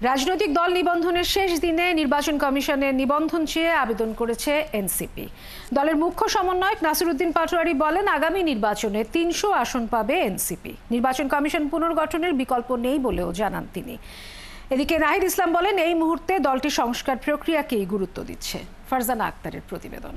রাজনৈতিক দল নিবন্ধনের শেষ দিনে নির্বাচন কমিশনের নিবন্ধন চেয়ে আবেদন করেছে এনসিপি। দলের মুখ্য সমন্বয়ক নাসিরউদ্দিন পাটোয়ারি বলেন, আগামী নির্বাচনে ৩০০ আসন পাবে এনসিপি। নির্বাচন কমিশন পুনর্গঠনের বিকল্প নেই বলেও জানান তিনি। এদিকে নাহিদ ইসলাম বলেন, এই মুহূর্তে দলটি সংস্কার প্রক্রিয়াকেই গুরুত্ব দিচ্ছে। ফারজানা আক্তারের প্রতিবেদন।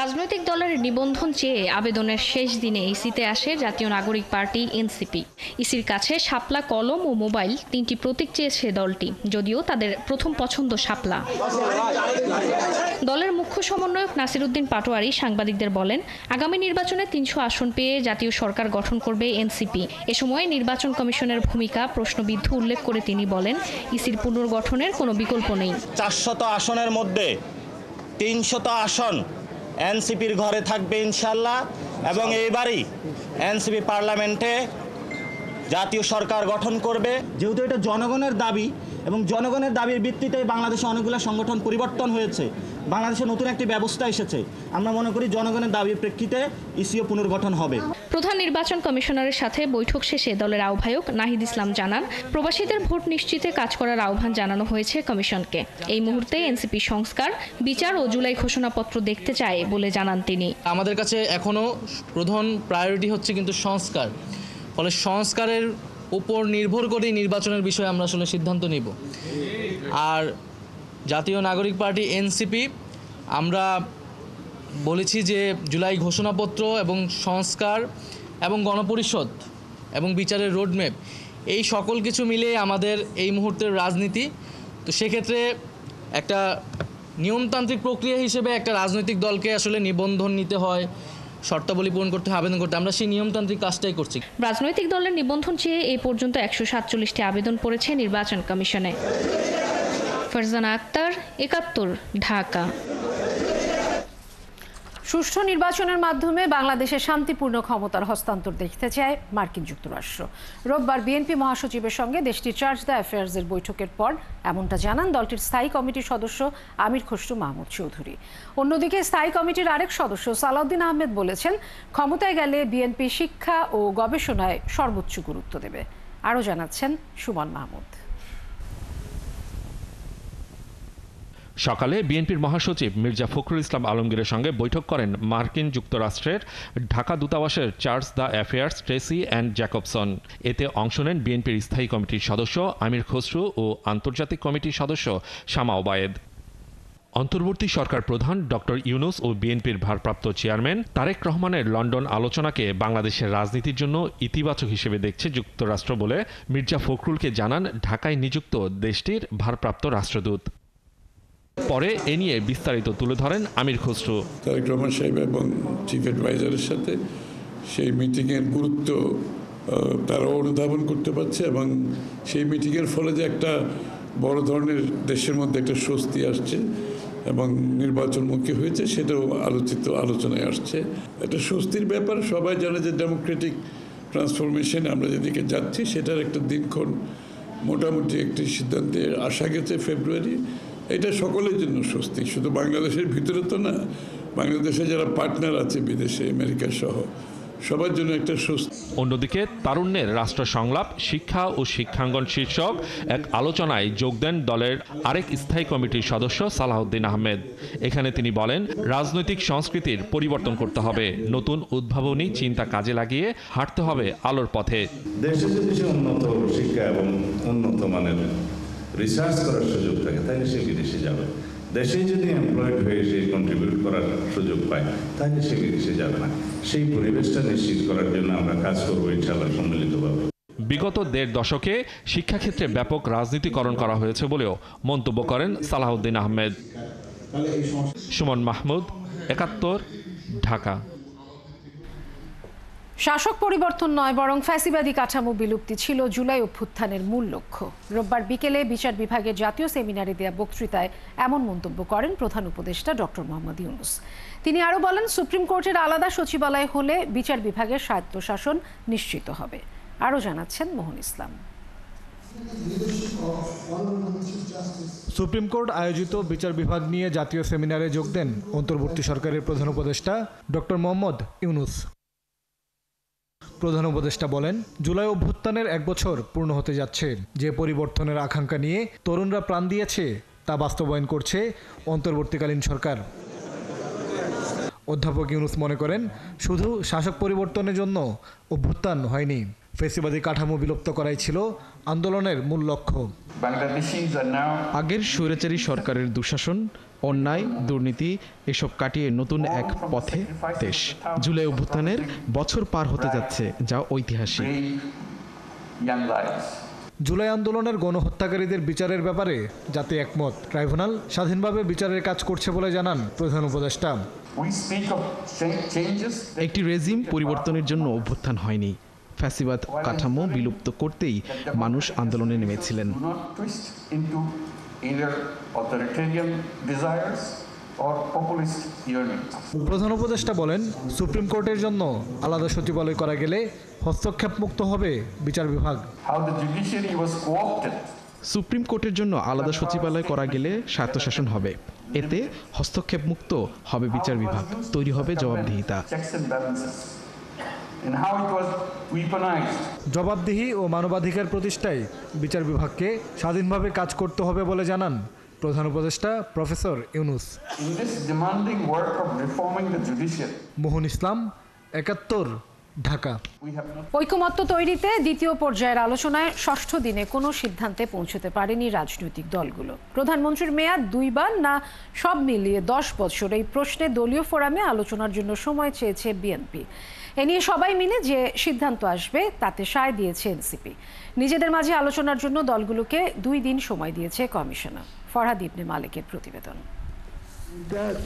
রাজনৈতিক দলের নিবন্ধন চেয়ে আবেদনের শেষ দিনে ইসিতে আসে জাতীয় নাগরিক পার্টি এনসিপি। ইসির কাছে শাপলা কলম ও মোবাইল তিনটি প্রতীক চেয়েছে দলটি, যদিও তাদের প্রথম পছন্দ শাপলা। দলের মুখ্য সমন্বয়ক নাসিরউদ্দিন পাটোয়ারি সাংবাদিকদের বলেন, আগামী নির্বাচনে ৩০০ আসন পেয়ে জাতীয় সরকার গঠন করবে এনসিপি। এ সময় নির্বাচন কমিশনের ভূমিকা প্রশ্নবিদ্ধ উল্লেখ করে তিনি বলেন, ইসির পুনর্গঠনের কোনো বিকল্প নেই। ৪০০ আসনের মধ্যে ৩০০ আসন এনসিপির ঘরে থাকবে ইনশাল্লাহ, এবং এইবারই এনসিপি পার্লামেন্টে জাতীয় সরকার গঠন করবে। যেহেতু এটা জনগণের দাবি এবং জনগণের দাবির ভিত্তিতে বাংলাদেশে অনেকগুলো সংগঠন পরিবর্তন হয়েছে, বাংলাদেশে নতুন একটি ব্যবস্থা এসেছে। আমরা মনে করি জনগণের দাবির প্রেক্ষিতে ইসিও পুনর্গঠন হবে। প্রধান নির্বাচন কমিশনারের সাথে বৈঠক শেষে দলের আহ্বায়ক নাহিদ ইসলাম জানান, প্রবাসীদের ভোট নিশ্চিতে কাজ করার আহ্বান জানানো হয়েছে কমিশনকে। এই মুহূর্তে এনসিপি সংস্কার, বিচার ও জুলাই ঘোষণাপত্র দেখতে চায় বলে জানান তিনি। আমাদের কাছে এখনো প্রধান প্রায়োরিটি হচ্ছে কিন্তু সংস্কার। ফলে সংস্কারের উপর নির্ভর করেই নির্বাচনের বিষয়ে আমরা আসলে সিদ্ধান্ত নিব। আর জাতীয় নাগরিক পার্টি এনসিপি আমরা বলেছি যে জুলাই ঘোষণাপত্র এবং সংস্কার এবং গণপরিষদ এবং বিচারের রোডম্যাপ, এই সকল কিছু মিলে আমাদের এই মুহূর্তের রাজনীতি। তো সেক্ষেত্রে একটা নিয়মতান্ত্রিক প্রক্রিয়া হিসেবে একটা রাজনৈতিক দলকে আসলে নিবন্ধন নিতে হয়, শর্তাবলী পূরণ করতে, আবেদন করতে। আমরা সেই নিয়মতান্ত্রিক কাজটাই করছি। রাজনৈতিক দলের নিবন্ধন চেয়ে এই পর্যন্ত ১৪৭টি আবেদন পড়েছে নির্বাচন কমিশনে। ফারজানা আক্তার, ৭১, ঢাকা। সুষ্ঠু নির্বাচনের মাধ্যমে বাংলাদেশে শান্তিপূর্ণ ক্ষমতার হস্তান্তর দেখতে চায় মার্কিন যুক্তরাষ্ট্র। রোববার বিএনপি মহাসচিবের সঙ্গে দেশটির চার্জ দ্য অ্যাফেয়ার্সের বৈঠকের পর এমনটা জানান দলটির স্থায়ী কমিটির সদস্য আমির খসরু মাহমুদ চৌধুরী। অন্যদিকে স্থায়ী কমিটির আরেক সদস্য সালাউদ্দিন আহমেদ বলেছেন, ক্ষমতায় গেলে বিএনপি শিক্ষা ও গবেষণায় সর্বোচ্চ গুরুত্ব দেবে। আরও জানাচ্ছেন সুমন মাহমুদ। সকালে বিএনপির মহাসচিব মির্জা ফখরুল ইসলাম আলমগীরের সঙ্গে বৈঠক করেন মার্কিন যুক্তরাষ্ট্রের ঢাকা দূতাবাসের chargé d' affaires Tracey Ann Jacobson. এতে অংশ নেন বিএনপির স্থায়ী কমিটির সদস্য আমির খসরু ও আন্তর্জাতিক কমিটির সদস্য শামা ওবায়েদ। অন্তর্বর্তী সরকার প্রধান ডক্টর ইউনূস ও বিএনপির ভারপ্রাপ্ত চেয়ারম্যান তারেক রহমানের লন্ডন আলোচনাকে বাংলাদেশের রাজনীতির জন্য ইতিবাচক হিসেবে দেখছে যুক্তরাষ্ট্র বলে মির্জা ফখরুলকে জানান ঢাকায় নিযুক্ত দেশটির ভারপ্রাপ্ত রাষ্ট্রদূত। পরে এ নিয়ে বিস্তারিত তুলে ধরেন আমির খসরু। তারেক রহমান সাহেব এবং চিফ অ্যাডভাইজারের সাথে সেই মিটিংয়ের গুরুত্ব তারা অনুধাবন করতে পারছে, এবং সেই মিটিংয়ের ফলে যে একটা বড় ধরনের দেশের মধ্যে একটা স্বস্তি আসছে এবং নির্বাচনমুখী হয়েছে, সেটাও আলোচনায় আসছে। একটা স্বস্তির ব্যাপার। সবাই জানে যে ডেমোক্রেটিক ট্রান্সফরমেশন আমরা যেদিকে যাচ্ছি, সেটার একটা দিনক্ষণ মোটামুটি একটি সিদ্ধান্তে আসা গেছে ফেব্রুয়ারি। এটা সকলের জন্য স্বস্তি, শুধু বাংলাদেশের ভিতরে তো না, বাংলাদেশে যারা পার্টনার আছে বিদেশে, আমেরিকা সহ, সবার জন্য একটা স্বস্তি। অন্যদিকে তারুণ্যের রাষ্ট্র সংলাপ, শিক্ষা ও শিক্ষাঙ্গন শীর্ষক এক আলোচনায় যোগ দেন দলের আরেক স্থায়ী কমিটির সদস্য সালাউদ্দিন আহমেদ। এখানে তিনি বলেন, রাজনৈতিক সংস্কৃতির পরিবর্তন করতে হবে, নতুন উদ্ভাবনী চিন্তা কাজে লাগিয়ে হাঁটতে হবে আলোর পথে। দেশে যদি উন্নত শিক্ষা এবং উন্নত মানের রিসার্চ করার সুযোগ থাকে, তাহলে সে বিদেশে যাবে। দেশে যদি এমপ্লয়েড হয়ে সে কন্ট্রিবিউট করার সুযোগ পায়, তাহলে সে বিদেশে যাবে না। সেই পরিবেশটা নিশ্চিত করার জন্য আমরা কাজ করবো ইনশাআল্লাহ সম্মিলিতভাবে। বিগত ১.৫ দশকে শিক্ষাক্ষেত্রে ব্যাপক রাজনীতিকরণ করা হয়েছে বলেও মন্তব্য করেন সালাউদ্দিন আহমেদ। সুমন মাহমুদ, ৭১, ঢাকা। শাসক পরিবর্তন নয়, বরং ফ্যাসিবাদী কাঠামো বিলুপ্তি ছিল জুলাই অভ্যুত্থানের মূল লক্ষ্য। রোববার বিকেলে বিচার বিভাগের জাতীয় সেমিনারে দেয়া বক্তৃতায় এমন মন্তব্য করেন প্রধান উপদেষ্টা ডক্টর মোহাম্মদ ইউনূস। তিনি আরও বলেন, সুপ্রিম কোর্টের আলাদা সচিবালয় হলে বিচার বিভাগের স্বায়ত্তশাসন নিশ্চিত হবে। আরও জানাচ্ছেন মোহন ইসলাম। সুপ্রিম কোর্ট আয়োজিত বিচার বিভাগ নিয়ে জাতীয় সেমিনারে যোগ দেন অন্তর্বর্তী সরকারের প্রধান উপদেষ্টা ডক্টর মোহাম্মদ ইউনূস। প্রধান উপদেষ্টা বলেন, জুলাই অভ্যুত্থানের 1 বছর পূর্ণ হতে যাচ্ছে। যে পরিবর্তনের আকাঙ্ক্ষা নিয়ে তরুণরা প্রাণ দিয়েছে তা বাস্তবায়ন করছে অন্তর্বর্তীকালীন সরকার। অধ্যাপক ইউনুস মনে করেন, শুধু শাসক পরিবর্তনের জন্য অভ্যুত্থান হয়নি, ফ্যাসিবাদী কাঠামো বিলুপ্ত করাই ছিল আন্দোলনের মূল লক্ষ্য। আগের স্বৈরাচারী সরকারের দুঃশাসন, অন্যায়, দুর্নীতি এসব কাটিয়ে নতুন এক পথে দেশ। জুলাই অভ্যুত্থানের বছর পার হতে যাচ্ছে, যা ঐতিহাসিক। জুলাই আন্দোলনের গণহত্যাকারীদের বিচারের ব্যাপারে জাতি একমত। ট্রাইব্যুনাল স্বাধীনভাবে বিচারের কাজ করছে বলে জানান প্রধান উপদেষ্টা। একটি রেজিম পরিবর্তনের জন্য অভ্যুত্থান হয়নি, ফ্যাসিবাদ কাঠামো বিলুপ্ত করতেই মানুষ আন্দোলনে নেমেছিলেন। প্রধান উপদেষ্টা বলেন, সুপ্রিম কোর্টের জন্য আলাদা সচিবালয় করা গেলে হস্তক্ষেপ মুক্ত হবে বিচার বিভাগ। সুপ্রিম কোর্টের জন্য আলাদা সচিবালয় করা গেলে স্বায়ত্তশাসন হবে, এতে হস্তক্ষেপ মুক্ত হবে বিচার বিভাগ, তৈরি হবে জবাবদিহিতা। জবাবদিহি ও মানবাধিকার প্রতিষ্ঠায় বিচার বিভাগকে স্বাধীনভাবে কাজ করতে হবে বলে জানান প্রধান উপদেষ্টা প্রফেসর ইউনুস। মোহন ইসলাম, ৭১, ঢাকা। ঐকমত্য তৈরিতে দ্বিতীয় পর্যায়ের আলোচনায় ৬ষ্ঠ দিনে কোনো সিদ্ধান্তে পৌঁছতে পারেনি রাজনৈতিক দলগুলো। প্রধানমন্ত্রীর মেয়াদ 2 বার না সব মিলিয়ে 10 বছর, এই প্রশ্নে দলীয় ফোরামে আলোচনার জন্য সময় চেয়েছে বিএনপি। এ নিয়ে সবাই মিলে যে সিদ্ধান্ত আসবে তাতে সায় দিয়েছে এনসিপি। নিজেদের মাঝে আলোচনার জন্য দলগুলোকে 2 দিন সময় দিয়েছে কমিশনার। ফরহাদ ইবনে মালিকের প্রতিবেদন।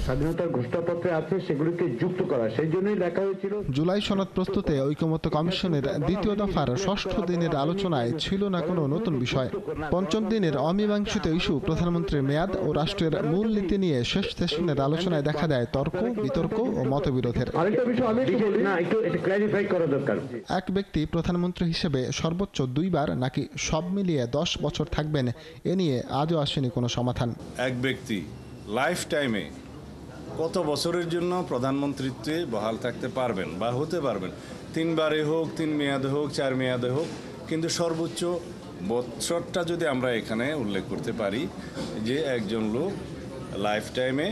স্বাধীনতার ঘোষণাপত্রে আছে, সেগুলিকে যুক্ত করা, সেই জন্যই লেখা হয়েছিল। জুলাই সনদ প্রস্তুতে ঐকমত্য কমিশনের দ্বিতীয় দফার 6ষ্ঠ দিনের আলোচনায় ছিল না কোনো নতুন বিষয়। ৫ম দিনের অমীমাংসিত ইস্যু প্রধানমন্ত্রীর মেয়াদ ও রাষ্ট্রের মূলনীতি নিয়ে শেষ সেশনের আলোচনায় দেখা দেয় তর্ক, বিতর্ক ও মতবিরোধের। এক ব্যক্তি প্রধানমন্ত্রী হিসেবে সর্বোচ্চ 2 বার নাকি সব মিলিয়ে 10 বছর থাকবেন, এ নিয়ে আজও আসেনি কোনো সমাধান। এক ব্যক্তি লাইফ টাইমে কত বছরের জন্য প্রধানমন্ত্রীত্বে বহাল থাকতে পারবেন বা হতে পারবেন? 3 বারে হোক, 3 মেয়াদে হোক, 4 মেয়াদে হোক, কিন্তু সর্বোচ্চ বছরটা যদি আমরা এখানে উল্লেখ করতে পারি যে একজন লোক লাইফ টাইমে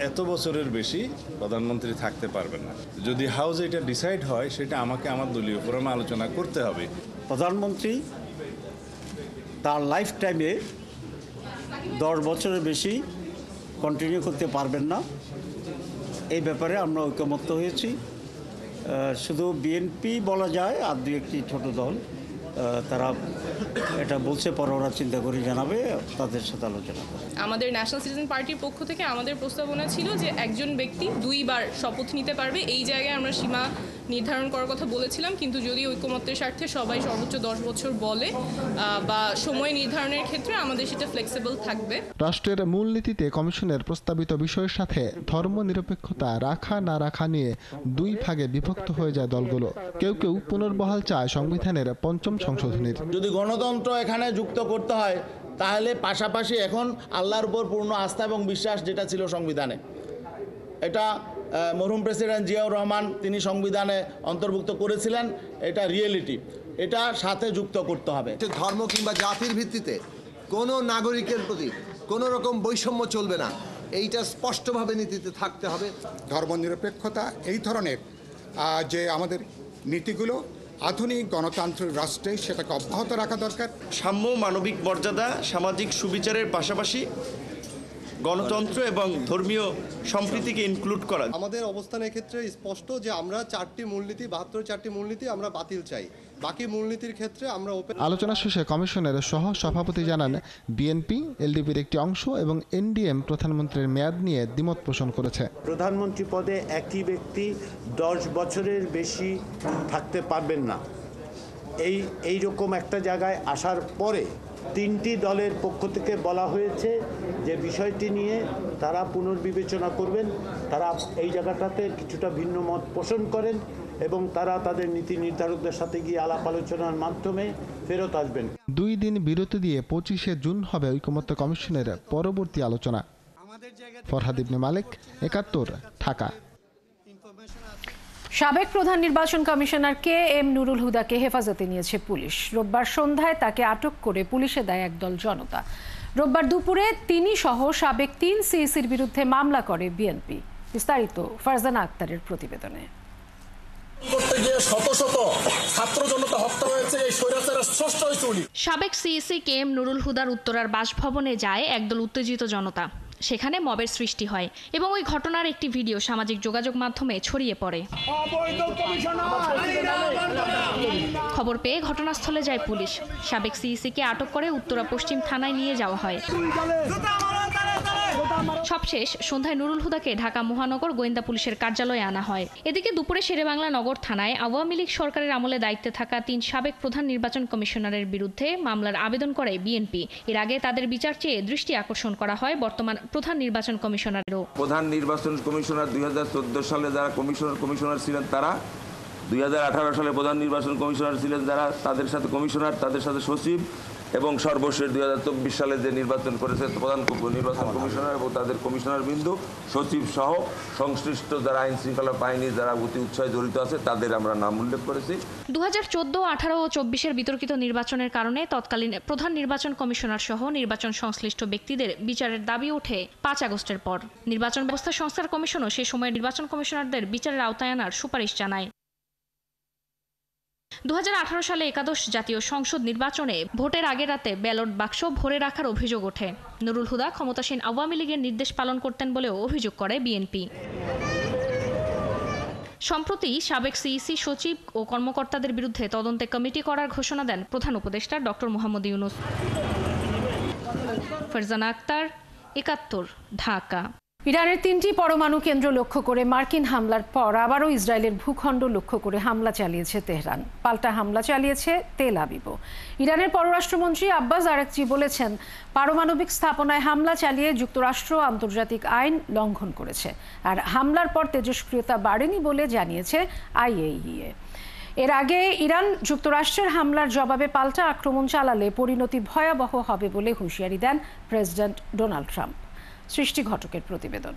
এত বছরের বেশি প্রধানমন্ত্রী থাকতে পারবেন না। যদি হাউস এটা ডিসাইড হয়, সেটা আমাকে আমার দলীয় ফোরামে আলোচনা করতে হবে। প্রধানমন্ত্রী তার লাইফ টাইমে 10 বছরের বেশি কন্টিনিউ করতে পারবেন না, এই ব্যাপারে আমরা ঐকমত্য হয়েছি। শুধু বিএনপি বলা যায়, আর 2-1টি ছোট দল তারা এটা বলছে, পরে ওরা চিন্তা করে জানাবে, তাদের সাথে আলোচনা করে। আমাদের ন্যাশনাল সিটিজেন পার্টির পক্ষ থেকে আমাদের প্রস্তাবনা ছিল যে একজন ব্যক্তি 2 বার শপথ নিতে পারবে, এই জায়গায় আমরা সীমা নির্ধারণ করার কথা বলেছিলাম। কিন্তু যদি ঐকমত্যের স্বার্থে সবাই সর্বোচ্চ 10 বছর বলে বা সময় নির্ধারণের ক্ষেত্রে আমাদের সেটা ফ্লেক্সিবল থাকবে। রাষ্ট্রের মূলনীতিতে কমিশনের প্রস্তাবিত বিষয়ের সাথে ধর্মনিরপেক্ষতা রাখা না রাখা নিয়ে 2 ভাগে বিভক্ত হয়ে যায় দলগুলো। কেউ কেউ পুনর্বহাল চায় সংবিধানের 5ম সংশোধনীর। যদি গণতন্ত্র এখানে যুক্ত করতে হয়, তাহলে পাশাপাশি এখন আল্লাহর উপর পূর্ণ আস্থা এবং বিশ্বাস যেটা ছিল সংবিধানে, এটা মরহুম প্রেসিডেন্ট জিয়াউর রহমান তিনি সংবিধানে অন্তর্ভুক্ত করেছিলেন, এটা রিয়েলিটি, এটা সাথে যুক্ত করতে হবে। ধর্ম কিংবা জাতির ভিত্তিতে কোনো নাগরিকের প্রতি কোনো রকম বৈষম্য চলবে না, এইটা স্পষ্টভাবে নীতিতে থাকতে হবে। ধর্মনিরপেক্ষতা এই ধরনের যে আমাদের নীতিগুলো আধুনিক গণতান্ত্রিক রাষ্ট্রে সেটাকে অব্যাহত রাখা দরকার। সাম্য, মানবিক মর্যাদা, সামাজিক সুবিচারের পাশাপাশি গণতন্ত্র এবং ধর্মীয় সম্প্রীতিকে ইনক্লুড করা। আমাদের অবস্থানের ক্ষেত্রে স্পষ্ট যে আমরা 4টি মূলনীতি, 72 মূলনীতি আমরা বাতিল চাই। বাকি মূলনীতির ক্ষেত্রে আমরা আলোচনা শেষে কমিশনের সহ সভাপতি জানান, বিএনপি, এলডিপির একটি অংশ এবং এনডিএম প্রধানমন্ত্রীর মেয়াদ নিয়ে দ্বিমত পোষণ করেছে। প্রধানমন্ত্রী পদে একই ব্যক্তি 10 বছরের বেশি থাকতে পারবেন না, এই রকম একটা জায়গায় আসার পরে 3টি দলের পক্ষ থেকে বলা হয়েছে যে বিষয়টি নিয়ে তারা পুনর্বিবেচনা করবেন। তারা এই জায়গাটাতে কিছুটা ভিন্ন মত পোষণ করেন এবং তারা তাদের নীতি নির্ধারকদের সাথে গিয়ে আলাপ আলোচনার মাধ্যমে ফেরত আসবেন। 2 দিন বিরতি দিয়ে 25শে জুন হবে ঐকমত্য কমিশনের পরবর্তী আলোচনা। ফরহাদ ইবনে মালিক, ৭১, ঢাকা। সাবেক প্রধান নির্বাচন কমিশনার KM নুরুল হুদাকে হেফাজতে নিয়েছে পুলিশ। রোববার সন্ধ্যায় তাকে আটক করে পুলিশে দেয় একদল জনতা। রোববার দুপুরে তিনি সহ সাবেক 3 সিইসির বিরুদ্ধে মামলা করে বিএনপি। বিস্তারিত ফারজানা আক্তারের প্রতিবেদনে। সাবেক সিইসি KM নুরুল হুদার উত্তরার বাসভবনে যায় একদল উত্তেজিত জনতা। সেখানে মবের সৃষ্টি হয় এবং ওই ঘটনার একটি ভিডিও সামাজিক যোগাযোগ মাধ্যমে ছড়িয়ে পড়ে। খবর পেয়ে ঘটনাস্থলে যায় পুলিশ। সাবেক সিইসিকে আটক করে উত্তরা পশ্চিম থানায় নিয়ে যাওয়া হয়। সবশেষ সন্ধ্যায় নুরুল হুদাকে ঢাকা মহানগর গোয়েন্দা পুলিশের কার্যালয়ে আনা হয়। এদিকে দুপুরে শেরেবাংলা নগর থানায় আওয়ামী লীগ সরকারের আমলে দায়িত্বে থাকা 3 সাবেক প্রধান নির্বাচন কমিশনারের বিরুদ্ধে মামলার আবেদন করে বিএনপি। এর আগে তাদের বিচার চেয়ে দৃষ্টি আকর্ষণ করা হয় বর্তমান প্রধান নির্বাচন কমিশনারেরও। প্রধান নির্বাচন কমিশনার 2014 সালে যারা কমিশনার ছিলেন তারা, 2018 সালে প্রধান নির্বাচন কমিশনার ছিলেন যারা, তাদের সাথে কমিশনার, তাদের সাথে সচিব, এবং সর্বশেষ 2024 সালে যে নির্বাচন করেছে প্রধান নির্বাচন কমিশনার এবং তাদের কমিশনার বিন্দু সচিব সহ সংশ্লিষ্ট যারা আইন শৃঙ্খলা বাহিনী যারা অতি উৎসাহে জড়িত আছে তাদের আমরা নাম উল্লেখ করেছি। 2014, 18 ও 24-এর বিতর্কিত নির্বাচনের কারণে তৎকালীন প্রধান নির্বাচন কমিশনার সহ নির্বাচন সংশ্লিষ্ট ব্যক্তিদের বিচারের দাবি ওঠে 5 আগস্টের পর। নির্বাচন ব্যবস্থা সংস্কার কমিশনও সে সময় নির্বাচন কমিশনারদের বিচারের আওতায় আনার সুপারিশ জানায়। 2018 সালে একাদশ জাতীয় সংসদ নির্বাচনে ভোটের আগে রাতে ব্যালট বাক্স ভরে রাখার অভিযোগ ওঠে। নুরুল হুদা ক্ষমতাসীন আওয়ামী লীগের নির্দেশ পালন করতেন বলেও অভিযোগ করে বিএনপি। সম্প্রতি সাবেক সিইসি সচিব ও কর্মকর্তাদের বিরুদ্ধে তদন্তে কমিটি করার ঘোষণা দেন প্রধান উপদেষ্টা ডক্টর মোহাম্মদ ইউনূস। ফারজানা আক্তার, 71, ঢাকা। ইরানের 3টি পরমাণু কেন্দ্র লক্ষ্য করে মার্কিন হামলার পর আবারও ইসরায়েলের ভূখণ্ড লক্ষ্য করে হামলা চালিয়েছে তেহরান। পাল্টা হামলা চালিয়েছে তেল আবিবও। ইরানের পররাষ্ট্রমন্ত্রী আব্বাস আরাকচি বলেছেন, পারমাণবিক স্থাপনায় হামলা চালিয়ে যুক্তরাষ্ট্র আন্তর্জাতিক আইন লঙ্ঘন করেছে। আর হামলার পর তেজস্ক্রিয়তা বাড়েনি বলে জানিয়েছে IAEA। এর আগে ইরান যুক্তরাষ্ট্রের হামলার জবাবে পাল্টা আক্রমণ চালালে পরিণতি ভয়াবহ হবে বলে হুঁশিয়ারি দেন প্রেসিডেন্ট ডোনাল্ড ট্রাম্প। সৃষ্টি ঘটকের প্রতিবেদন।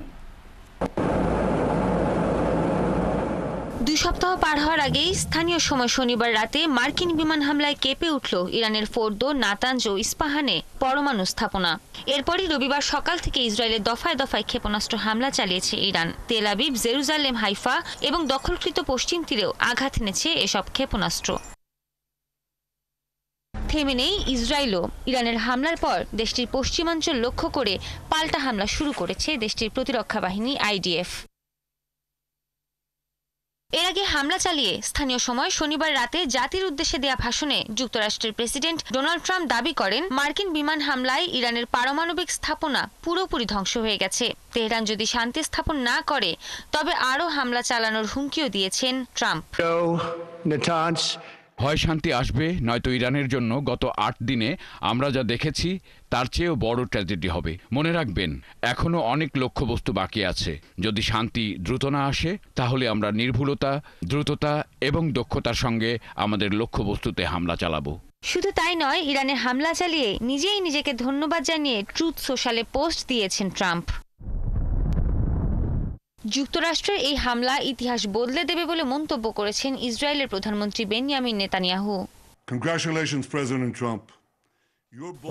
2 সপ্তাহ পার হওয়ার আগেই স্থানীয় সময় শনিবার রাতে মার্কিন বিমান হামলায় কেঁপে উঠল ইরানের ফোর্দো, নাতানজ ও ইস্পাহানে পরমাণু স্থাপনা। এরপরই রবিবার সকাল থেকে ইসরায়েলের দফায় দফায় ক্ষেপণাস্ত্র হামলা চালিয়েছে Iran. Tel Aviv, Jerusalem, Haifa এবং দখলকৃত পশ্চিম তীরেও আঘাত এনেছে এসব ক্ষেপণাস্ত্র। থেমে নেই ইসরায়েলও। ইরানের হামলার পর দেশটির পশ্চিমাঞ্চল লক্ষ্য করে পাল্টা হামলা শুরু করেছে দেশটির প্রতিরক্ষা বাহিনী IDF। এর আগে হামলা চালিয়ে স্থানীয় সময় শনিবার রাতে জাতির উদ্দেশ্যে দেয়া ভাষণে যুক্তরাষ্ট্রের প্রেসিডেন্ট ডোনাল্ড ট্রাম্প দাবি করেন, মার্কিন বিমান হামলায় ইরানের পারমাণবিক স্থাপনা পুরোপুরি ধ্বংস হয়ে গেছে। তেহরান যদি শান্তি স্থাপন না করে তবে আরও হামলা চালানোর হুমকিও দিয়েছেন ট্রাম্প। হয় শান্তি আসবে, নয়তো ইরানের জন্য গত 8 দিনে আমরা যা দেখেছি তার চেয়েও বড় ট্র্যাজেডি হবে। মনে রাখবেন, এখনো অনেক লক্ষ্যবস্তু বাকি আছে। যদি শান্তি দ্রুত না আসে তাহলে আমরা নির্ভুলতা, দ্রুততা এবং দক্ষতার সঙ্গে আমাদের লক্ষ্যবস্তুতে হামলা চালাবো। শুধু তাই নয়, ইরানে হামলা চালিয়ে নিজেই নিজেকে ধন্যবাদ জানিয়ে ট্রুথ সোশ্যালে পোস্ট দিয়েছেন ট্রাম্প। যুক্তরাষ্ট্রের এই হামলা ইতিহাস বদলে দেবে বলে মন্তব্য করেছেন ইসরায়েলের প্রধানমন্ত্রী বেনিয়ামিন নেতানিয়াহু।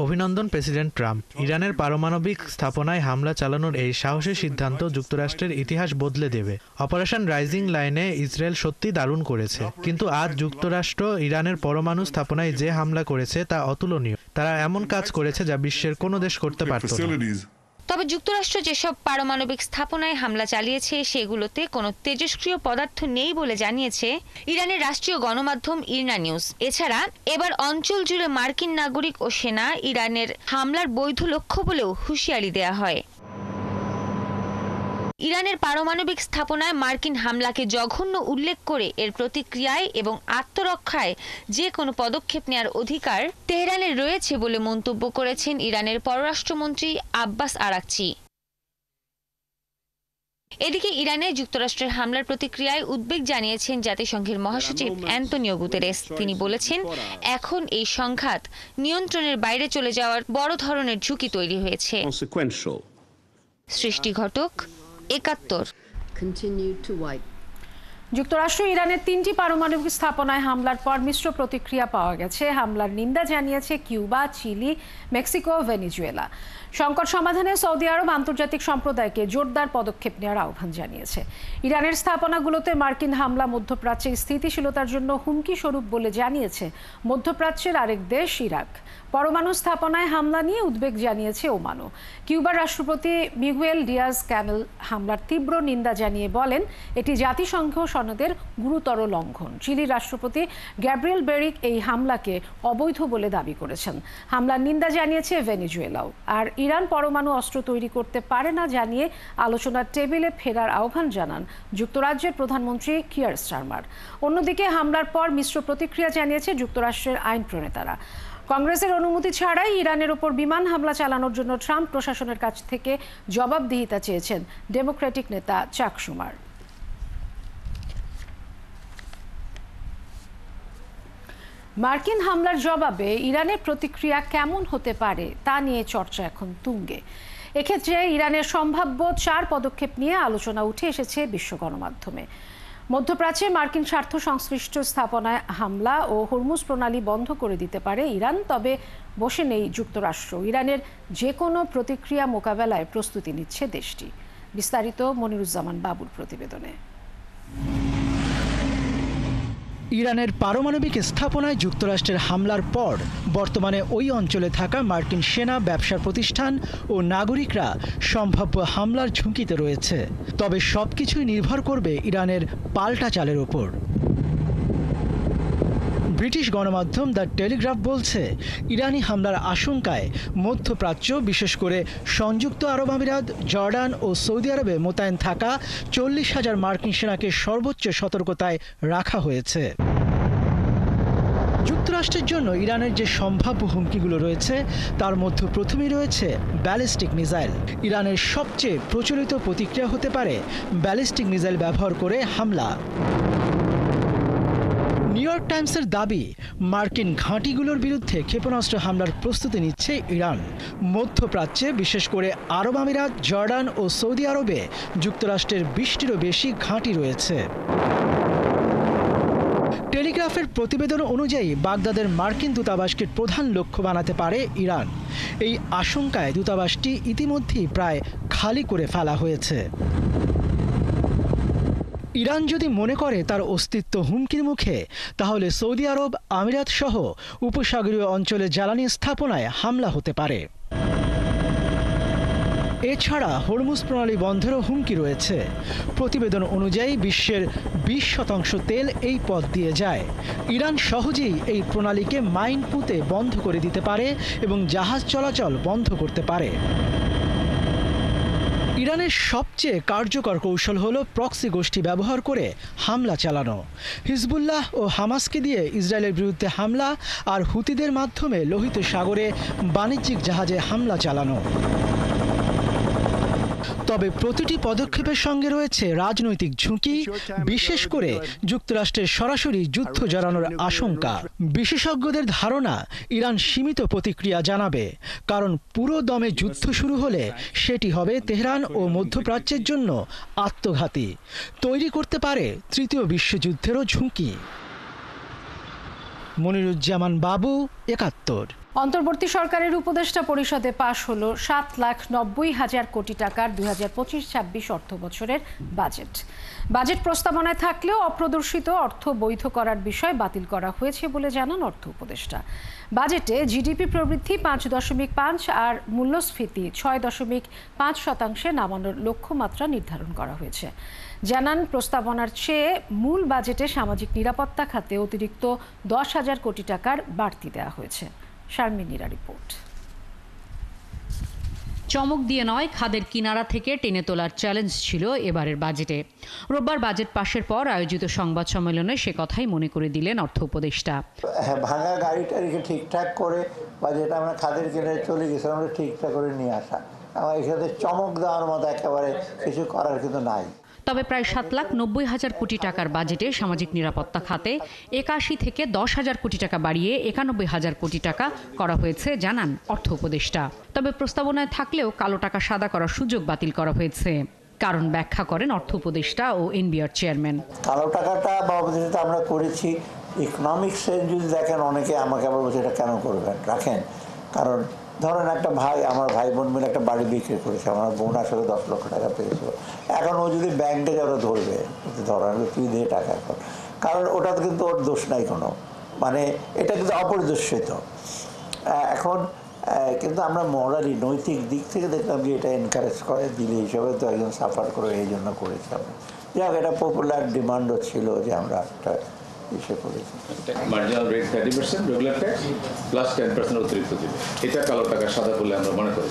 অভিনন্দন প্রেসিডেন্ট ট্রাম্প। ইরানের পারমাণবিক স্থাপনায় হামলা চালানোর এই সাহসী সিদ্ধান্ত যুক্তরাষ্ট্রের ইতিহাস বদলে দেবে। অপারেশন রাইজিং লাইনে ইসরায়েল সত্যি দারুণ করেছে, কিন্তু আজ যুক্তরাষ্ট্র ইরানের পরমাণু স্থাপনায় যে হামলা করেছে তা অতুলনীয়। তারা এমন কাজ করেছে যা বিশ্বের কোনো দেশ করতে পারত না। তবে যুক্তরাষ্ট্র যেসব পারমাণবিক স্থাপনায় হামলা চালিয়েছে সেগুলোতে কোনো তেজস্ক্রিয় পদার্থ নেই বলে জানিয়েছে ইরানের রাষ্ট্রীয় গণমাধ্যম ইরনা নিউজ। এছাড়া এবার অঞ্চল জুড়ে মার্কিন নাগরিক ও সেনা ইরানের হামলার বৈধ লক্ষ্য বলেও হুঁশিয়ারি দেয়া হয়। ইরানের পারমাণবিক স্থাপনায় মার্কিন হামলাকে জঘন্য উল্লেখ করে এর প্রতিক্রিয়ায় এবং আত্মরক্ষায় যে কোনো পদক্ষেপ নেওয়ার অধিকার তেহরানের রয়েছে বলে মন্তব্য করেছেন ইরানের পররাষ্ট্রমন্ত্রী আব্বাস আরাকচি। এদিকে ইরানে যুক্তরাষ্ট্রের হামলার প্রতিক্রিয়ায় উদ্বেগ জানিয়েছেন জাতিসংঘের মহাসচিব অ্যান্তোনিও গুতেরেস। তিনি বলেছেন, এখন এই সংঘাত নিয়ন্ত্রণের বাইরে চলে যাওয়ার বড় ধরনের ঝুঁকি তৈরি হয়েছে। সৃষ্টি ঘটক, 71। যুক্তরাষ্ট্র ইরানের 3টি পারমাণবিক স্থাপনায় হামলার পর মিশ্র প্রতিক্রিয়া পাওয়া গেছে। হামলার নিন্দা জানিয়েছে কিউবা, চিলি, মেক্সিকো, ভেনেজুয়েলা। সংকট সমাধানে সৌদি আরব আন্তর্জাতিক সম্প্রদায়কে জোরদার পদক্ষেপ নেওয়ার আহ্বান জানিয়েছে। ইরানের স্থাপনাগুলোতে মার্কিন হামলা মধ্যপ্রাচ্যে স্থিতিশীলতার জন্য হুমকি স্বরূপ বলে জানিয়েছে মধ্যপ্রাচ্যের আরেক দেশ ইরাক। পরমাণু স্থাপনায় হামলা নিয়ে উদ্বেগ জানিয়েছে ওমানও। কিউবার রাষ্ট্রপতি মিগুয়েল ডিয়াজ ক্যানেল হামলার তীব্র নিন্দা জানিয়ে বলেন এটি জাতিসংঘ সনদের গুরুতর লঙ্ঘন। চিলির রাষ্ট্রপতি গ্যাব্রিয়েল বেরিক এই হামলাকে অবৈধ বলে দাবি করেছেন। হামলার নিন্দা জানিয়েছে ভেনেজুয়েলাও। আর ইরান পরমাণু অস্ত্র তৈরি করতে পারে না জানিয়ে আলোচনার টেবিলে ফেরার আহ্বান জানান যুক্তরাজ্যের প্রধানমন্ত্রী কিয়ার স্টারমার। অন্যদিকে হামলার পর মিশ্র প্রতিক্রিয়া জানিয়েছে যুক্তরাষ্ট্রের আইন প্রণেতারা। কংগ্রেসের অনুমতি ছাড়াই ইরানের ওপর বিমান হামলা চালানোর জন্য ট্রাম্প প্রশাসনের কাছ থেকে জবাবদিহিতা চেয়েছেন ডেমোক্রেটিক নেতা চাক শুমার। মার্কিন হামলার জবাবে ইরানের প্রতিক্রিয়া কেমন হতে পারে তা নিয়ে চর্চা এখন তুঙ্গে। এক্ষেত্রে ইরানের সম্ভাব্য 4 পদক্ষেপ নিয়ে আলোচনা উঠে এসেছে বিশ্ব গণমাধ্যমে। মধ্যপ্রাচ্যে মার্কিন স্বার্থ সংশ্লিষ্ট স্থাপনায় হামলা ও হরমুজ প্রণালী বন্ধ করে দিতে পারে ইরান, তবে বসে নেই যুক্তরাষ্ট্র। ইরানের যে কোনো প্রতিক্রিয়া মোকাবেলায় প্রস্তুতি নিচ্ছে দেশটি। বিস্তারিত মনিরুজ্জামান বাবুর প্রতিবেদনে। ইরানের পারমাণবিক স্থাপনায় যুক্তরাষ্ট্রের হামলার পর বর্তমানে ওই অঞ্চলে থাকা মার্কিন সেনা, ব্যবসার প্রতিষ্ঠান ও নাগরিকরা সম্ভাব্য হামলার ঝুঁকিতে রয়েছে। তবে সবকিছুই নির্ভর করবে ইরানের পাল্টা চালের ওপর। ব্রিটিশ গণমাধ্যম দ্য টেলিগ্রাফ বলছে ইরানি হামলার আশঙ্কায় মধ্যপ্রাচ্য, বিশেষ করে সংযুক্ত আরব আমিরাত, জর্ডান ও সৌদি আরবে মোতায়েন থাকা 40,000 মার্কিন সেনাকে সর্বোচ্চ সতর্কতায় রাখা হয়েছে। যুক্তরাষ্ট্রের জন্য ইরানের যে সম্ভাব্য হুমকিগুলো রয়েছে তার মধ্যে প্রথমেই রয়েছে ব্যালিস্টিক মিসাইল। ইরানের সবচেয়ে প্রচলিত প্রতিক্রিয়া হতে পারে ব্যালিস্টিক মিসাইল ব্যবহার করে হামলা। নিউ ইয়র্ক টাইমসের দাবি, মার্কিন ঘাঁটিগুলোর বিরুদ্ধে ক্ষেপণাস্ত্র হামলার প্রস্তুতি নিচ্ছে ইরান। মধ্যপ্রাচ্যে, বিশেষ করে আরব আমিরাত, জর্ডান ও সৌদি আরবে যুক্তরাষ্ট্রের 20টিরও বেশি ঘাঁটি রয়েছে। টেলিগ্রাফের প্রতিবেদন অনুযায়ী বাগদাদের মার্কিন দূতাবাসকে প্রধান লক্ষ্য বানাতে পারে ইরান। এই আশঙ্কায় দূতাবাসটি ইতিমধ্যেই প্রায় খালি করে ফেলা হয়েছে। ইরান যদি মনে করে তার অস্তিত্ব হুমকির মুখে, তাহলে সৌদি আরব, আমিরাত সহ উপসাগরীয় অঞ্চলে জ্বালানি স্থাপনায় হামলা হতে পারে। এছাড়া হরমুজ প্রণালী বন্ধেরও হুমকি রয়েছে। প্রতিবেদন অনুযায়ী বিশ্বের 20% তেল এই পথ দিয়ে যায়। ইরান সহজেই এই প্রণালীকে মাইন পুঁতে বন্ধ করে দিতে পারে এবং জাহাজ চলাচল বন্ধ করতে পারে। ইরানের সবচেয়ে কার্যকর কৌশল হল প্রক্সি গোষ্ঠী ব্যবহার করে হামলা চালানো। হিজবুল্লাহ ও হামাসকে দিয়ে ইসরায়েলের বিরুদ্ধে হামলা আর হুতিদের মাধ্যমে লোহিত সাগরে বাণিজ্যিক জাহাজে হামলা চালানো। তবে প্রতিটি পদক্ষেপের সঙ্গে রয়েছে রাজনৈতিক ঝুঁকি, বিশেষ করে যুক্তরাষ্ট্রের সরাসরি যুদ্ধ জড়ানোর আশঙ্কা। বিশেষজ্ঞদের ধারণা, ইরান সীমিত প্রতিক্রিয়া জানাবে, কারণ পুরো দমে যুদ্ধ শুরু হলে সেটি হবে তেহরান ও মধ্যপ্রাচ্যের জন্য আত্মঘাতী। তৈরি করতে পারে তৃতীয় বিশ্বযুদ্ধেরও ঝুঁকি। মনিরুজ্জামান বাবু, ৭১। অন্তর্বর্তী সরকারের উপদেষ্টা পরিষদে পাশ হলো ৭,৯০,০০০ কোটি টাকার ২০২৫-২৬ অর্থ বছরের বাজেট। বাজেট প্রস্তাবনায় থাকলেও অপ্রদর্শিত অর্থ বৈধ করার বিষয় বাতিল করা হয়েছে বলে জানান অর্থ উপদেষ্টা। বাজেটে জিডিপি প্রবৃদ্ধি ৫.৫ আর মূল্যস্ফীতি ৬.৫% নামানোর লক্ষ্যমাত্রা নির্ধারণ করা হয়েছে। জানান, প্রস্তাবনার চেয়ে মূল বাজেটে সামাজিক নিরাপত্তা খাতে অতিরিক্ত ১০,০০০ কোটি টাকার বাড়তি দেওয়া হয়েছে। শারমিনীরা রিপোর্ট। চমক দিয়ে নয়, খাদের কিনারা থেকে টেনে তোলার চ্যালেঞ্জ ছিল এবারের বাজেটে। রোববার বাজেট পাশের পর আয়োজিত সংবাদ সম্মেলনে সে কথাই মনে করে দিলেন অর্থ উপদেষ্টা। ভাঙা গাড়িটাকে ঠিকঠাক করে বা যেটা আমরা খাদের কিনারে চলে গেছিলাম আমরা ঠিকঠাক করে নিয়ে আসা। আমার এখানে চমক দেওয়ার মতো একেবারে কিছু করার কিন্তু নাই। তবে প্রায় ৭,৯০,০০০ কোটি টাকার বাজেটে সামাজিক নিরাপত্তা খাতে ৮১ থেকে ১০,০০০ কোটি টাকা বাড়িয়ে ৯১,০০০ কোটি টাকা করা হয়েছে জানান অর্থ উপদেষ্টা। তবে প্রস্তাবনায় থাকলেও কালো টাকা সাদা করার সুযোগ বাতিল করা হয়েছে। কারণ ব্যাখ্যা করেন অর্থ উপদেষ্টা ও এনবিআর চেয়ারম্যান। কালো টাকাটা বাবদ আমরা করেছি ইকোনমিক্সে যদি দেখেন, অনেকে আমাকে আবার বলছে এটা কেন করবেন, রাখেন। কারণ ধরেন একটা ভাই, আমার ভাই বোন মিলে একটা বাড়ি বিক্রি করেছে, আমার বোন আসলে 10 লক্ষ টাকা পেয়েছিল। এখন ও যদি ব্যাংকে যারা ধরবে, ধরেন তুই দিয়ে টাকা এখন, কারণ ওটা কিন্তু ওর দোষ নাই কোনো, মানে এটা কিন্তু অপরিদর্শিত। এখন কিন্তু আমরা মরালি নৈতিক দিক থেকে দেখলাম যে এটা এনকারেজ করে দিলে হিসাবে তো একজন সাফার করে এই জন্য করেছি আমরা। যাক, এটা পপুলার ডিমান্ডও ছিল যে আমরা একটা ইসে করেছি। Marginal rate 30%, regular tax plus 10% অতিরিক্ত দিবে। এটা কালো টাকা সাদা বলে আমরা মনে করি,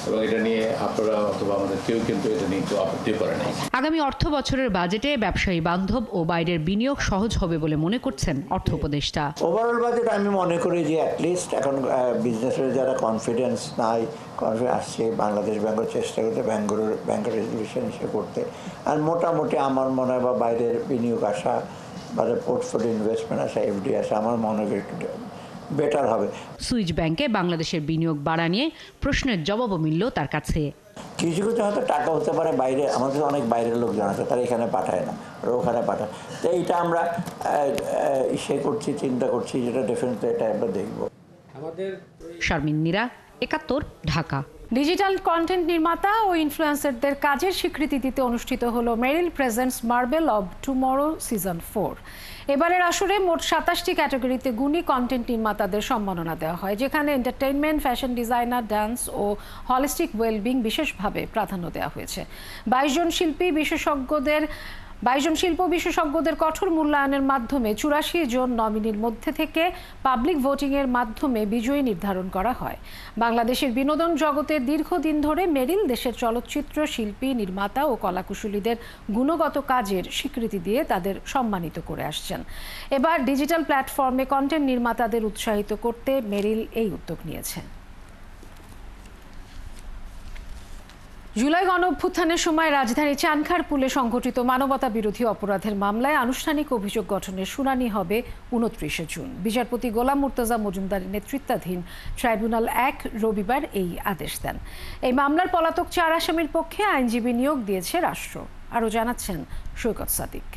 এবং এটা নিয়ে আপনারা অথবা আমাদের কেউ কিন্তু এটা নিয়ে কেউ আপত্তি করে নাই। আগামী অর্থ বছরের বাজেটে ব্যবসায়ী বান্ধব ও বাইরের বিনিয়োগ সহজ হবে বলে মনে করছেন অর্থ উপদেষ্টা। ওভারঅল বাজেট আমি মনে করি যে অ্যাটলিস্ট এখন বিজনেসের যারা কনফিডেন্স নাই, কনফিডেন্স আসছে, বাংলাদেশ ব্যাংকের চেষ্টা করতে ব্যাংকের রেজলিউশন হিসেবে করতে, আর মোটামুটি আমার মনে হয় বা বাইরের বিনিয়োগ আসা বা পোর্টফোলিও ইনভেস্টমেন্ট আসা, এফডি আসা, আমার মনে হয় একটু বেটার হবে। সুইচ ব্যাংকে বাংলাদেশের বিনিয়োগ বাড়া নিয়ে প্রশ্নের জবাবও মিলল তার কাছে। কিছু কিছু হয়তো টাকা হতে পারে বাইরে, আমাদের অনেক বাইরের লোকজন আছে, তারা এখানে পাঠায় না, আর ওখানে পাঠায়। তো এইটা আমরা করছি, চিন্তা করছি, যেটা ডেফিনেটলি এটা আমরা দেখব। শারমিন নীরা, 71, ঢাকা। ডিজিটাল কন্টেন্ট নির্মাতা ও ইনফ্লুয়েন্সারদের কাজের স্বীকৃতি দিতে অনুষ্ঠিত হলো Meril presents marvel of tomorrow season 4। এবারের আসরে মোট 27টি ক্যাটাগরিতে গুণী কন্টেন্ট নির্মাতাদের সম্মাননা দেওয়া হয়, যেখানে এন্টারটেইনমেন্ট, ফ্যাশন ডিজাইনার, ডান্স ও হলিস্টিক ওয়েলবিং বিশেষভাবে প্রাধান্য দেওয়া হয়েছে। 22 জন শিল্প বিশেষজ্ঞদের কঠোর মূল্যায়নের মাধ্যমে 84 জন নমিনির মধ্যে থেকে পাবলিক ভোটিংয়ের মাধ্যমে বিজয়ী নির্ধারণ করা হয়। বাংলাদেশের বিনোদন জগতের দীর্ঘদিন ধরে মেরিল দেশের চলচ্চিত্র শিল্পী, নির্মাতা ও কলাকুশলীদের গুণগত কাজের স্বীকৃতি দিয়ে তাদের সম্মানিত করে আসছেন। এবার ডিজিটাল প্ল্যাটফর্মে কন্টেন্ট নির্মাতাদের উৎসাহিত করতে মেরিল এই উদ্যোগ নিয়েছে। জুলাই গণঅভ্যুত্থানের সময় রাজধানীর চানখারপুলে সংঘটিত মানবতা বিরোধী অপরাধের মামলায় আনুষ্ঠানিক অভিযোগ গঠনের শুনানি হবে 29 জুন। বিচারপতি গোলাম মুর্তজা মজুমদারের নেতৃত্বাধীন ট্রাইব্যুনাল 1 রবিবার এই আদেশ দেন। এই মামলার পলাতক 4 আসামির পক্ষে আইনজীবী নিয়োগ দিয়েছে রাষ্ট্র। আরও জানাচ্ছেন সৈকত সাদিক।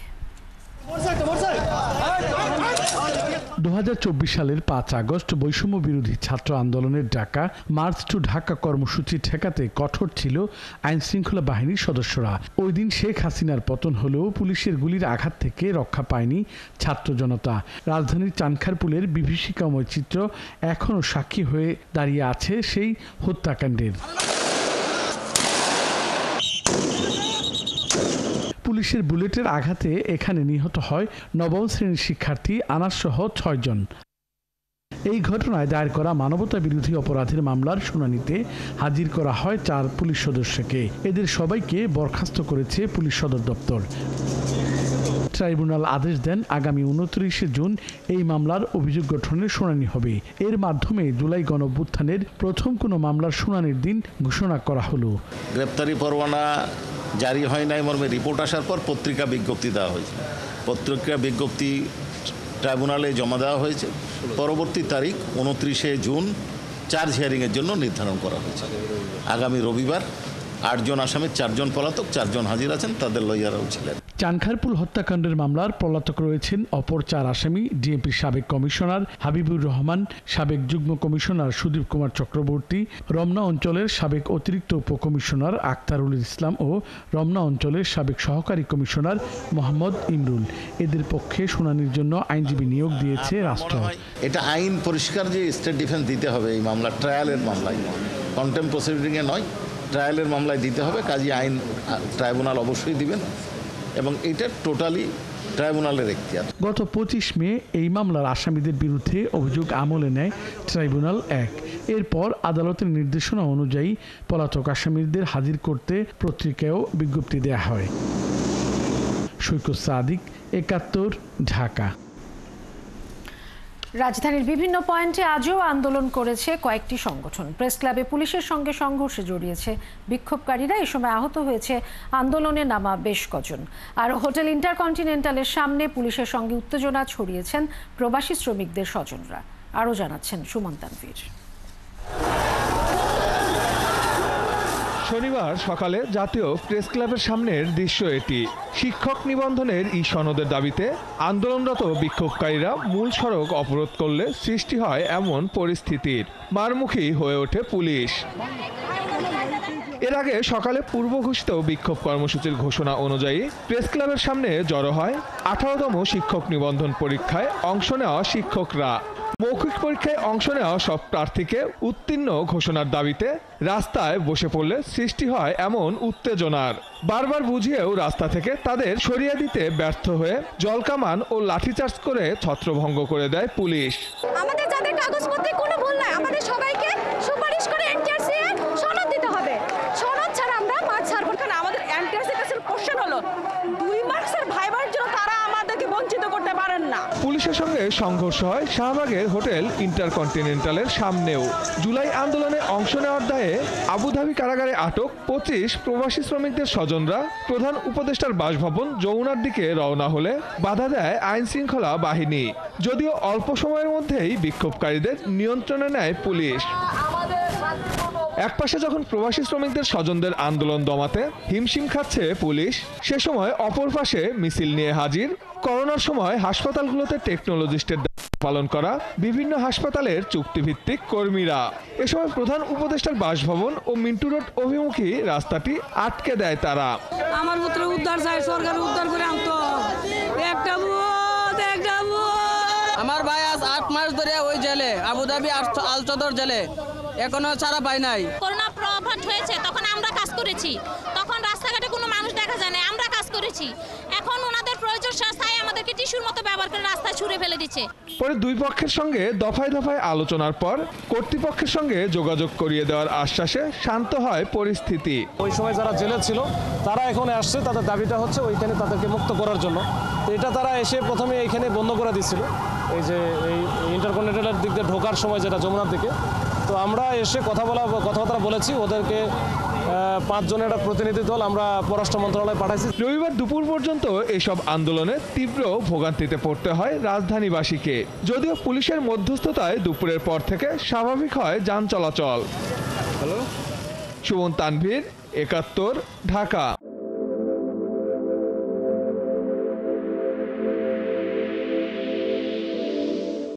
2024 সালের 5 আগস্ট বৈষম্য বিরোধী ছাত্র আন্দোলনের ডাকা মার্চ টু ঢাকা কর্মসূচি ঠেকাতে কঠোর ছিল আইন শৃঙ্খলা বাহিনীর সদস্যরা। ওই দিন শেখ হাসিনার পতন হলেও পুলিশের গুলির আঘাত থেকে রক্ষা পায়নি ছাত্র জনতা। রাজধানীর চানখারপুলের বিভীষিকাময় চিত্র এখনও সাক্ষী হয়ে দাঁড়িয়ে আছে সেই হত্যাকাণ্ডের। পুলিশের বুলেটের আঘাতে এখানে নিহত হয় নবম শ্রেণীর শিক্ষার্থী আনাস সহ 6 জন। এই ঘটনায় দায়ের করা মানবতা বিরোধী অপরাধের মামলার শুনানিতে হাজির করা হয় 4 পুলিশ সদস্যকে। এদের সবাইকে বরখাস্ত করেছে পুলিশ সদর দপ্তর। ট্রাইব্যুনাল আদেশ দেন আগামী 29 জুন এই মামলার অভিযোগ গঠনের শুনানি হবে। এর মাধ্যমে জুলাই গণঅভ্যুত্থানের প্রথম কোনো মামলার শুনানির দিন ঘোষণা করা হলো। গ্রেপ্তারি পরোয়ানা জারি হয় নাই মর্মে রিপোর্ট আসার পর পত্রিকা বিজ্ঞপ্তি দেওয়া হয়েছে। পত্রিকা বিজ্ঞপ্তি ট্রাইব্যুনালে জমা দেওয়া হয়েছে। পরবর্তী তারিখ 29 জুন চার্জ হিয়ারিংয়ের জন্য নির্ধারণ করা হয়েছে। আগামী রবিবার 8 জন আসামির 4 জন পলাতক, 4 জন হাজির আছেন, তাদের লয়াররাও ছিলেন। চানখারপুল হত্যাকাণ্ডের মামলার পলাতক রয়েছেন অপর 4 আসামি, ডিএমপির সাবেক কমিশনার হাবিবুর রহমান, সাবেক যুগ্ম কমিশনার সুদীপ কুমার চক্রবর্তী, রমনা অঞ্চলের সাবেক অতিরিক্ত উপকমিশনার আক্তারুল ইসলাম ও রমনা অঞ্চলের সাবেক সহকারী কমিশনার মোহাম্মদ ইমরুল। এদের পক্ষে শুনানির জন্য আইনজীবী নিয়োগ দিয়েছে রাষ্ট্র। এটা আইন পরিষ্কার যে স্টেট ডিফেন্স দিতে হবে এই মামলা, ট্রায়ালের মামলায়, কন্টেম্প প্রসিডিংয়ে নয়, ট্রায়ালের মামলায় দিতে হবে। কাজী আইন ট্রাইব্যুনাল অবশ্যই দিবেন এবং এটা টোটালি ট্রাইব্যুনালের এখতিয়ার। গত 25 মে এই মামলার আসামিদের বিরুদ্ধে অভিযোগ আমলে নেয় ট্রাইব্যুনাল 1। এরপর আদালতের নির্দেশনা অনুযায়ী পলাতক আসামিদের হাজির করতে পত্রিকায়ও বিজ্ঞপ্তি দেওয়া হয়। সৈকত সাদিক, 71, ঢাকা। রাজধানীর বিভিন্ন পয়েন্টে আজও আন্দোলন করেছে কয়েকটি সংগঠন। প্রেস ক্লাবে পুলিশের সঙ্গে সংঘর্ষে জড়িয়েছে বিক্ষোভকারীরা। এ সময় আহত হয়েছে আন্দোলনে নামা বেশ কজন। আর হোটেল ইন্টারকন্টিনেন্টালের সামনে পুলিশের সঙ্গে উত্তেজনা ছড়িয়েছেন প্রবাসী শ্রমিকদের স্বজনরা। আরও জানাচ্ছেন সুমন তানভীর। শনিবার সকালে জাতীয় প্রেস ক্লাবের সামনের দৃশ্য এটি। শিক্ষক নিবন্ধনের সনদের দাবিতে আন্দোলনরত বিক্ষোভকারীরা মূল সড়ক অবরোধ করলে সৃষ্টি হয় এমন পরিস্থিতির। মারমুখী হয়ে ওঠে পুলিশ। এর আগে সকালে পূর্ব ঘোষিত বিক্ষোভ কর্মসূচির ঘোষণা অনুযায়ী প্রেস ক্লাবের সামনে জড়ো হয় 18তম শিক্ষক নিবন্ধন পরীক্ষায় অংশ নেওয়া শিক্ষকরা। মৌখিক পরীক্ষায় অংশ নেওয়া সব প্রার্থীকে উত্তীর্ণ ঘোষণার দাবিতে রাস্তায় বসে পড়লে সৃষ্টি হয় এমন উত্তেজনার। বারবার বুঝিয়েও রাস্তা থেকে তাদের সরিয়ে দিতে ব্যর্থ হয়ে জলকামান ও লাঠিচার্জ করে ছত্রভঙ্গ করে দেয় পুলিশ। আমাদের যাদের কাগজপত্রে কোনো ভুল নাই, আমাদের সবাইকে সুপারিশ করে এনটিআরসি এর সনদ দিতে হবে। সনদ ছাড়া আমরা মাঠ ছাড়ব না। আমাদের এনটিআরসি কাছে কোশ্চেন হলো 2 মার্কসের ভাইবার জন্য তারা আমাদেরকে বঞ্চিত করতে পারেন না। পুলিশের সঙ্গে সংঘর্ষ হয় শাহবাগের হোটেল ইন্টারকন্টিনেন্টালের সামনেও। জুলাই আন্দোলনে অংশ নেওয়ার দায়ে আবুধাবি কারাগারে আটক 25 প্রবাসী শ্রমিকদের স্বজনরা প্রধান উপদেষ্টার বাসভবন যমুনার দিকে রওনা হলে বাধা দেয় আইন শৃঙ্খলা বাহিনী। যদিও অল্প সময়ের মধ্যেই বিক্ষোভকারীদের নিয়ন্ত্রণে নেয় পুলিশ। একপাশে যখন প্রবাসী শ্রমিকদের স্বজনদের আন্দোলন দমাতে হিমশিম খাচ্ছে পুলিশ, সে সময় অপর পাশে মিছিল নিয়ে হাজির করোনার সময় হাসপাতালগুলোতে টেকনোলজিস্টের পালন করা বিভিন্ন হাসপাতালের চুক্তিভিত্তিক কর্মীরা। এ সময় প্রধান উপদেষ্টার বাসভবন ও মিন্টু রোড অভিমুখী রাস্তাটি আটকে দেয় তারা। আমার পুত্র উদ্ধার চাই, সরকার উদ্ধার করে আনতো। একটা আমার ভাই আজ 8 মাস ধরে ওই জেলে, আবুধাবি আলচদর জেলে, এখনো ছাড়া পাই নাই। করোনা প্রভাব হয়েছে তখন আমরা কাজ করেছি, তখন রাস্তাঘাটে কোনো মানুষ দেখা যায় না, আমরা কাজ করেছি। এখন ওনাদের প্রয়োজন স্থায়ী আমাদেরকে টিস্যুর মতো ব্যবহার করে রাস্তায় ছুঁড়ে ফেলে দিচ্ছে। পরে দুই পক্ষের সঙ্গে দফায় দফায় আলোচনার পর কর্তৃপক্ষের সঙ্গে যোগাযোগ করিয়ে দেওয়ার আশ্বাসে শান্ত হয় পরিস্থিতি। ওই সময় যারা জেলে ছিল তারা এখন আসছে, তাদের দাবিটা হচ্ছে ওইখানে তাদেরকে মুক্ত করার জন্য। তো এটা তারা এসে প্রথমে এইখানে বন্ধ করে দিচ্ছিল, এই যে এই ইন্টারকন্টিনেন্টালের দিক দিয়ে ঢোকার সময় যেটা যমুনার দিকে। তো আমরা এসে কথাবার্তা বলেছি, ওদেরকে 5 জনের একটা প্রতিনিধি দল আমরা পররাষ্ট্র মন্ত্রণালয়ে পাঠাইছি। রবিবার দুপুর পর্যন্ত এসব আন্দোলনে তীব্র ভোগান্তিতে পড়তে হয় রাজধানীবাসীকে। যদিও পুলিশের মধ্যস্থতায় দুপুরের পর থেকে স্বাভাবিক হয় যান চলাচল। সুমন তানভীর, 71, ঢাকা।